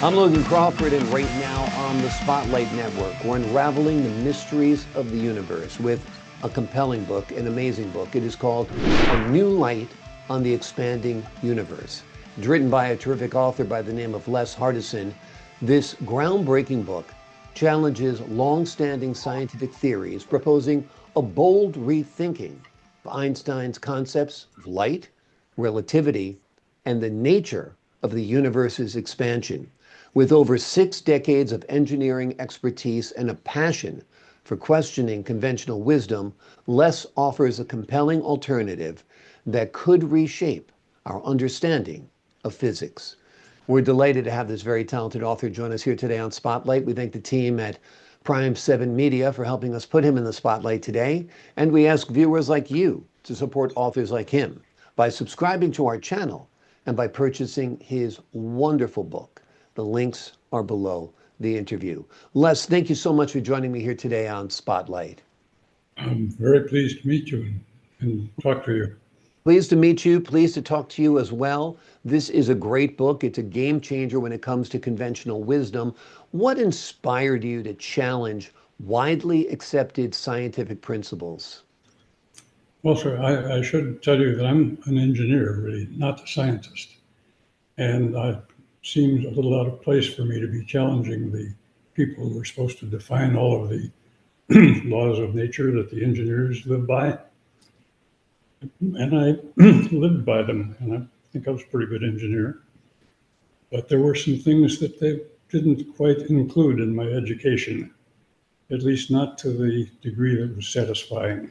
I'm Logan Crawford, and right now on the Spotlight Network, we're unraveling the mysteries of the universe with a compelling book, an amazing book. It is called A New Light on the Expanding Universe. It's written by a terrific author by the name of Hardison. This groundbreaking book challenges long-standing scientific theories, proposing a bold rethinking of Einstein's concepts of light, relativity, and the nature of the universe's expansion. With over 6 decades of engineering expertise and a passion for questioning conventional wisdom, Les offers a compelling alternative that could reshape our understanding of physics. We're delighted to have this very talented author join us here today on Spotlight. We thank the team at Prime 7 Media for helping us put him in the spotlight today. And we ask viewers like you to support authors like him by subscribing to our channel and by purchasing his wonderful book. The links are below the interview. Les, thank you so much for joining me here today on Spotlight. I'm very pleased to meet you and talk to you. Pleased to meet you. Pleased to talk to you as well. This is a great book. It's a game changer when it comes to conventional wisdom. What inspired you to challenge widely accepted scientific principles? Well, sir, I should tell you that I'm an engineer, really, not a scientist. And it seems a little out of place for me to be challenging the people who are supposed to define all of the laws of nature that the engineers live by. And I lived by them, and I think I was a pretty good engineer. But there were some things that they didn't quite include in my education, at least not to the degree that was satisfying.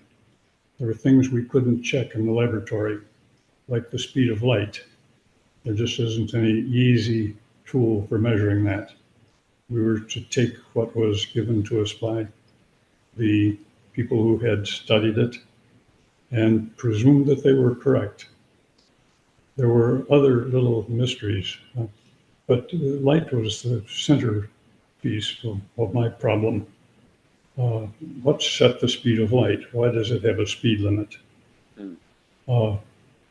There were things we couldn't check in the laboratory, like the speed of light. There just isn't any easy tool for measuring that. We were to take what was given to us by the people who had studied it and presume that they were correct. There were other little mysteries, but light was the centerpiece of my problem. What set the speed of light? Why does it have a speed limit?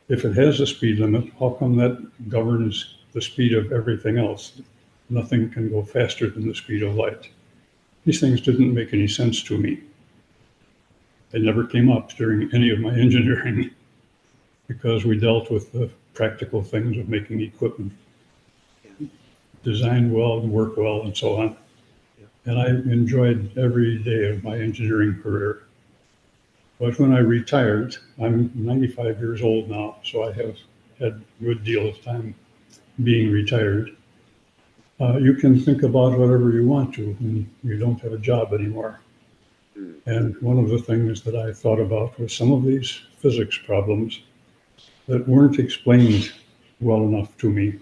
If it has a speed limit, how come that governs the speed of everything else? Nothing can go faster than the speed of light. These things didn't make any sense to me. They never came up during any of my engineering because we dealt with the practical things of making equipment design well and work well and so on. And I enjoyed every day of my engineering career. But when I retired, I'm 95 years old now, so I have had a good deal of time being retired. You can think about whatever you want to when you don't have a job anymore. And one of the things that I thought about was some of these physics problems that weren't explained well enough to me.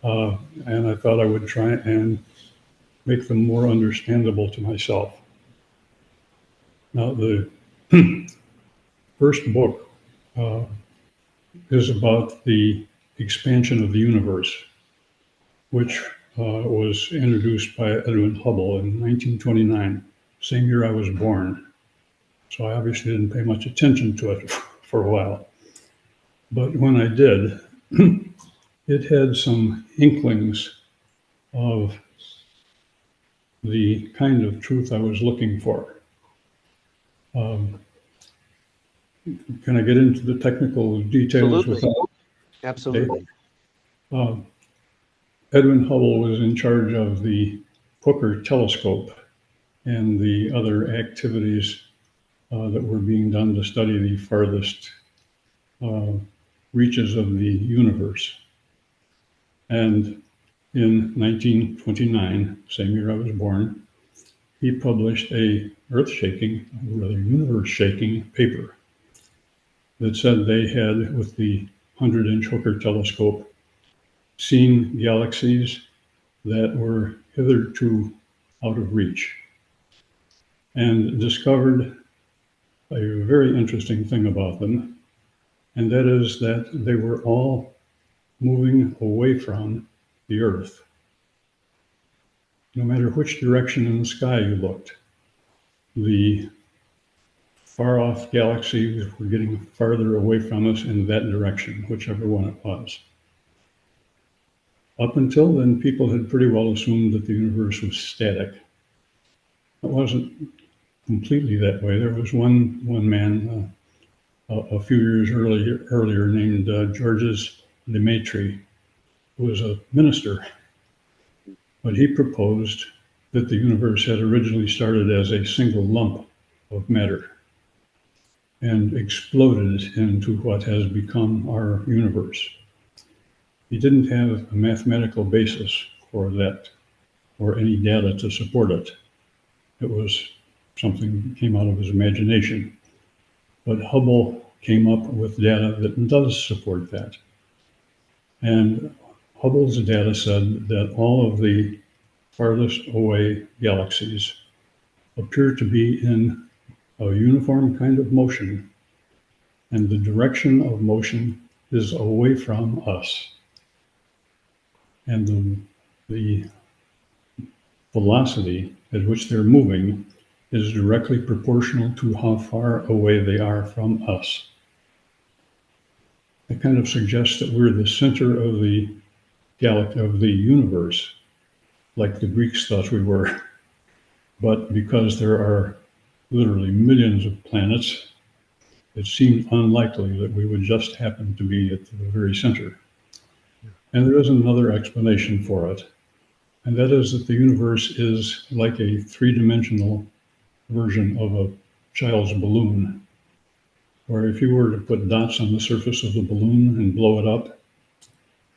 And I thought I would try and make them more understandable to myself. Now, the first book is about the expansion of the universe, which was introduced by Edwin Hubble in 1929, same year I was born. So I obviously didn't pay much attention to it for a while. But when I did, it had some inklings of the kind of truth I was looking for. Can I get into the technical details? Absolutely. Edwin Hubble was in charge of the Hooker telescope and the other activities that were being done to study the farthest reaches of the universe. And in 1929, same year I was born, he published a earth-shaking, rather universe-shaking paper that said they had, with the 100-inch Hooker telescope, seen galaxies that were hitherto out of reach, and discovered a very interesting thing about them, and that is that they were all moving away from the Earth. No matter which direction in the sky you looked, the far-off galaxies were getting farther away from us in that direction, whichever one it was. Up until then, people had pretty well assumed that the universe was static. It wasn't completely that way. There was one man a few years earlier named Georges Lemaitre, who was a minister, but he proposed that the universe had originally started as a single lump of matter and exploded into what has become our universe. He didn't have a mathematical basis for that or any data to support it. It was something that came out of his imagination. But Hubble came up with data that does support that. And Hubble's data said that all of the farthest away galaxies appear to be in a uniform kind of motion, and the direction of motion is away from us. And the velocity at which they're moving is directly proportional to how far away they are from us. It kind of suggests that we're the center of the galaxy, of the universe, like the Greeks thought we were. But because there are literally millions of planets, it seemed unlikely that we would just happen to be at the very center. And there is another explanation for it, and that is that the universe is like a three-dimensional version of a child's balloon, where if you were to put dots on the surface of the balloon and blow it up,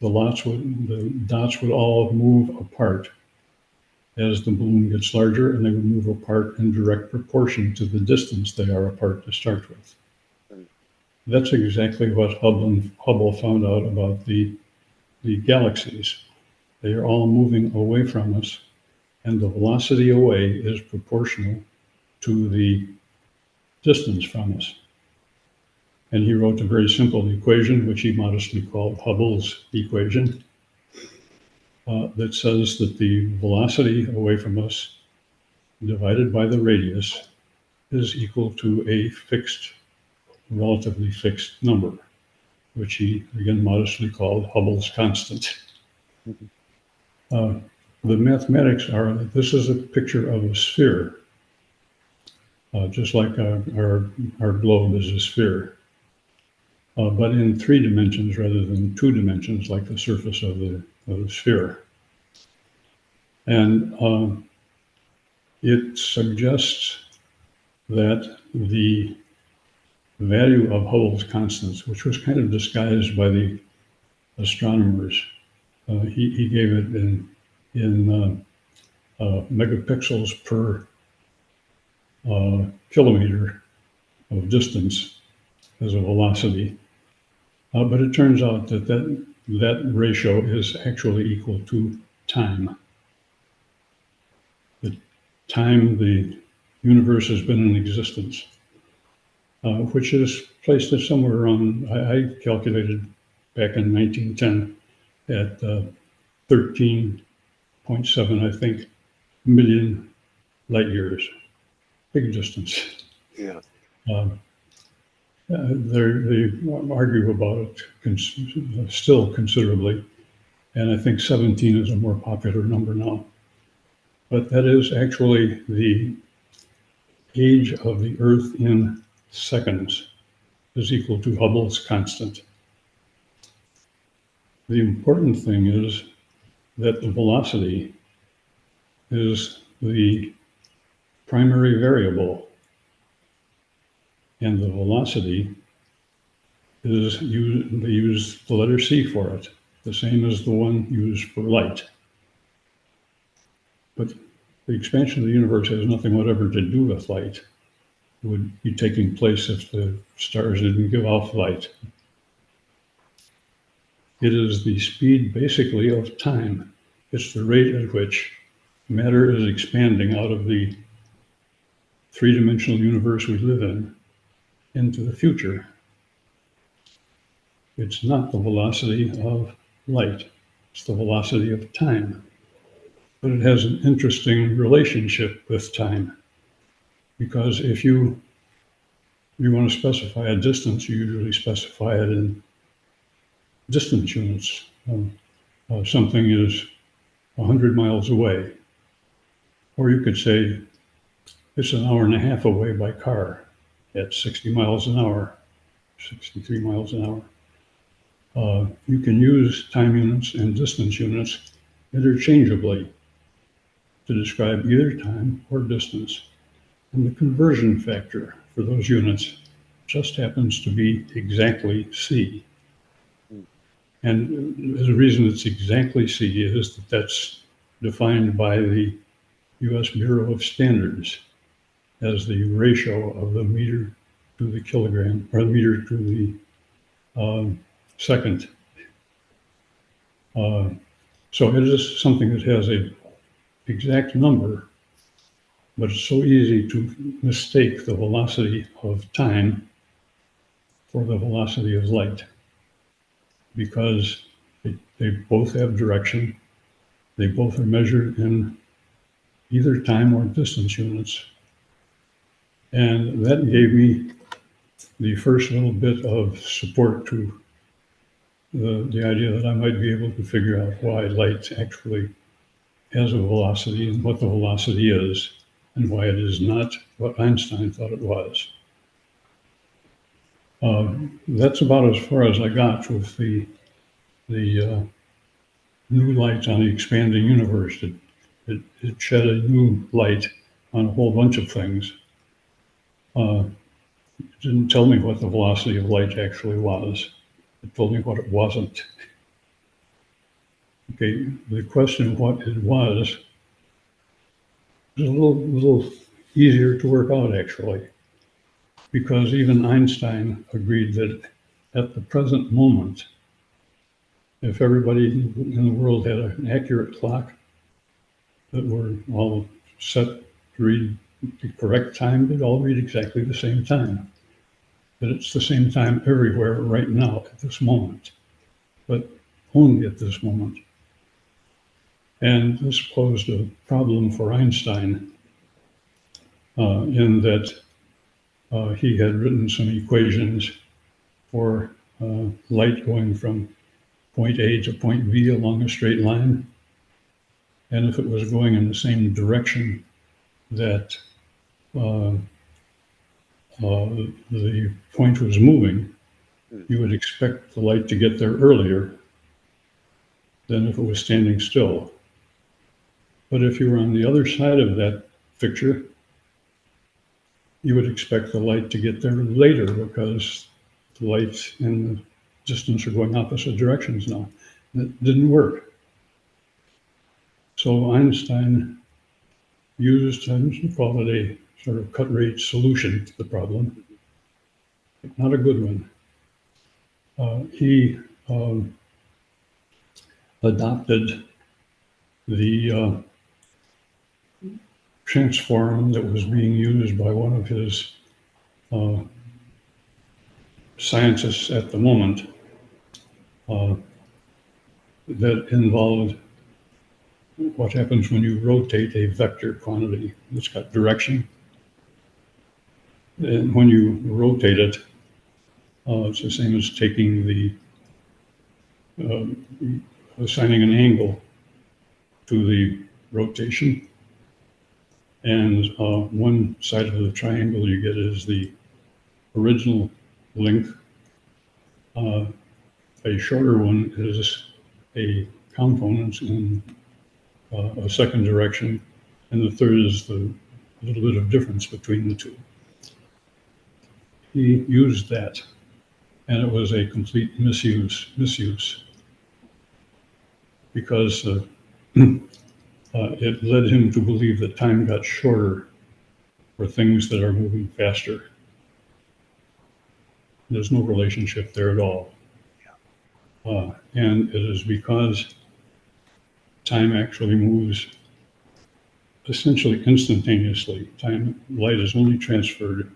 the dots would all move apart as the balloon gets larger, and they would move apart in direct proportion to the distance they are apart to start with. That's exactly what Hubble found out about the galaxies. They are all moving away from us, and the velocity away is proportional to the distance from us. And he wrote a very simple equation, which he modestly called Hubble's equation, that says that the velocity away from us divided by the radius is equal to a relatively fixed number, which he again modestly called Hubble's constant. The mathematics are that this is a picture of a sphere, just like our globe is a sphere, but in 3 dimensions rather than 2 dimensions, like the surface of the sphere. And it suggests that the value of Hubble's constants, which was kind of disguised by the astronomers, he gave it in megapixels per kilometer of distance as a velocity. But it turns out that ratio is actually equal to time. The time the universe has been in existence, which is placed at somewhere around, I calculated back in 1910, at 13.7, I think, million light years. Big distance. Yeah. They argue about it still considerably, and I think 17 is a more popular number now. But that is actually the age of the Earth in seconds is equal to Hubble's constant. The important thing is that the velocity is the primary variable, and the velocity is they use the letter C for it, the same as the one used for light. But the expansion of the universe has nothing whatever to do with light. It would be taking place if the stars didn't give off light. It is the speed, basically, of time. It's the rate at which matter is expanding out of the three-dimensional universe we live in into the future. It's not the velocity of light. It's the velocity of time. But it has an interesting relationship with time, because if you want to specify a distance, you usually specify it in distance units. something is 100 miles away. Or you could say it's an hour and a half away by car at 60 miles an hour, 63 miles an hour. You can use time units and distance units interchangeably to describe either time or distance. And the conversion factor for those units just happens to be exactly c. And the reason it's exactly c is that that's defined by the US Bureau of Standards as the ratio of the meter to the kilogram, or the meter to the second. So it is something that has a exact number, but it's so easy to mistake the velocity of time for the velocity of light, because they both have direction, they both are measured in either time or distance units. And that gave me the first little bit of support to the idea that I might be able to figure out why light actually has a velocity and what the velocity is, and why it is not what Einstein thought it was. That's about as far as I got with the new light on the expanding universe. It shed a new light on a whole bunch of things. It didn't tell me what the velocity of light actually was. It told me what it wasn't. Okay, the question of what it was a little easier to work out, actually, because even Einstein agreed that at the present moment, if everybody in the world had an accurate clock that were all set to read the correct time, they'd all read exactly the same time. But it's the same time everywhere right now at this moment, but only at this moment. And this posed a problem for Einstein in that he had written some equations for light going from point A to point B along a straight line. And if it was going in the same direction that the point was moving, you would expect the light to get there earlier than if it was standing still. But if you were on the other side of that picture, you would expect the light to get there later, because the light and the distance are going opposite directions now. That didn't work. So Einstein used, we call it a sort of cut rate solution to the problem. Not a good one. He adopted the transform that was being used by one of his scientists at the moment that involved what happens when you rotate a vector quantity. It's got direction. And when you rotate it, it's the same as taking assigning an angle to the rotation. And one side of the triangle you get is the original length. A shorter one is a component in a second direction, and the third is the little bit of difference between the two. He used that, and it was a complete misuse, because it led him to believe that time got shorter for things that are moving faster. There's no relationship there at all. And it is because time actually moves essentially instantaneously. Light is only transferred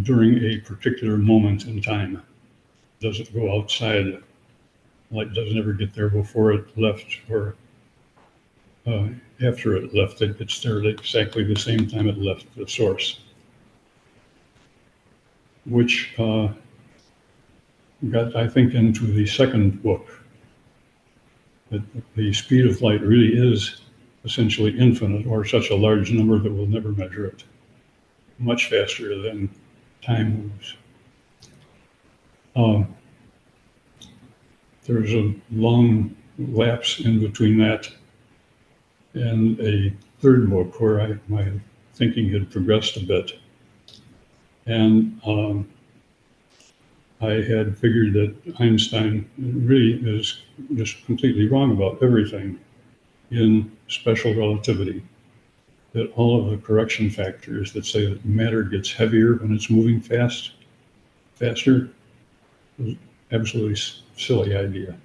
during a particular moment in time. It doesn't go outside. Light doesn't ever get there before it left or after it left. It's there at exactly the same time it left the source, which got, I think, into the second book that the speed of light really is essentially infinite, or such a large number that we'll never measure it. Much faster than time moves. There's a long lapse in between that and a third book where my thinking had progressed a bit. And I had figured that Einstein really is just completely wrong about everything in special relativity. That all of the correction factors that say that matter gets heavier when it's moving faster, is absolutely silly idea.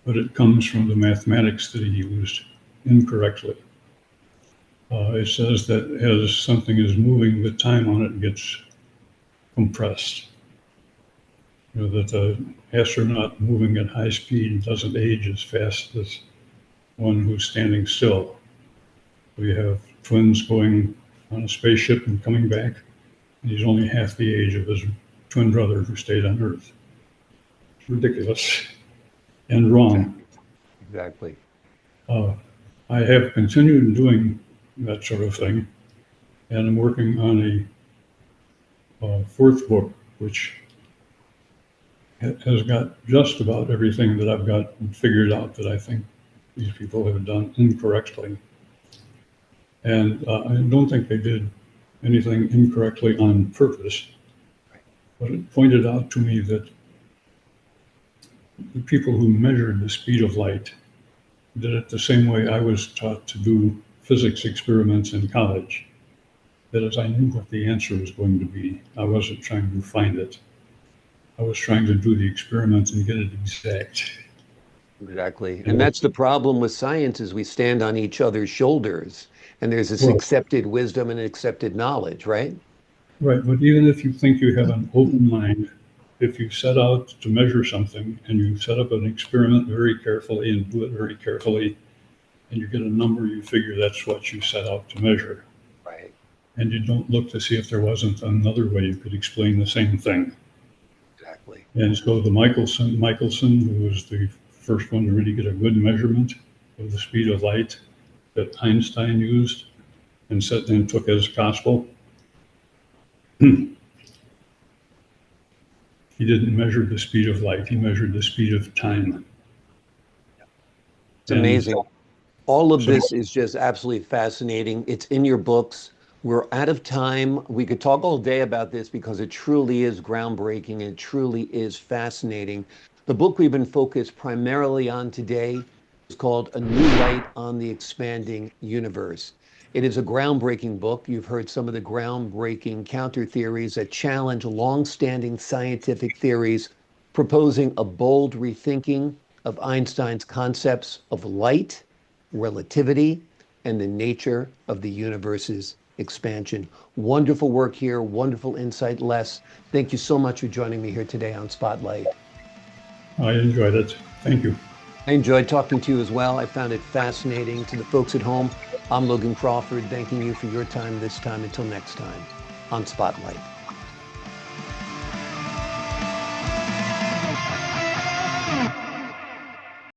But it comes from the mathematics that he used incorrectly. It says that as something is moving, the time on it gets compressed. That an astronaut moving at high speed doesn't age as fast as one who's standing still. We have twins going on a spaceship and coming back, and he's only half the age of his twin brother who stayed on Earth. It's ridiculous and wrong. Exactly. I have continued doing that sort of thing, and I'm working on a fourth book, which has got just about everything that I've got figured out that I think these people have done incorrectly. And I don't think they did anything incorrectly on purpose, but it pointed out to me that the people who measured the speed of light did it the same way I was taught to do physics experiments in college. That is, I knew what the answer was going to be. I wasn't trying to find it. I was trying to do the experiment and get it exact. Exactly. And that's the problem with science, is we stand on each other's shoulders, and there's this accepted wisdom and accepted knowledge, right? Right, but even if you think you have an open mind, if you set out to measure something and you set up an experiment very carefully and do it very carefully, and you get a number, you figure that's what you set out to measure. Right. And you don't look to see if there wasn't another way you could explain the same thing. Exactly. And so the Michelson, who was the first one to really get a good measurement of the speed of light that Einstein used and took as gospel, he didn't measure the speed of light, he measured the speed of time. It's amazing. All of this is just absolutely fascinating. It's in your books. We're out of time. We could talk all day about this because it truly is groundbreaking and it truly is fascinating. The book we've been focused primarily on today is called A New Light on the Expanding Universe. It is a groundbreaking book. You've heard some of the groundbreaking counter theories that challenge long-standing scientific theories, proposing a bold rethinking of Einstein's concepts of light, relativity, and the nature of the universe's expansion. Wonderful work here, wonderful insight, Les. Thank you so much for joining me here today on Spotlight. I enjoyed it. Thank you. I enjoyed talking to you as well. I found it fascinating. To the folks at home, I'm Logan Crawford, thanking you for your time this time. Until next time on Spotlight.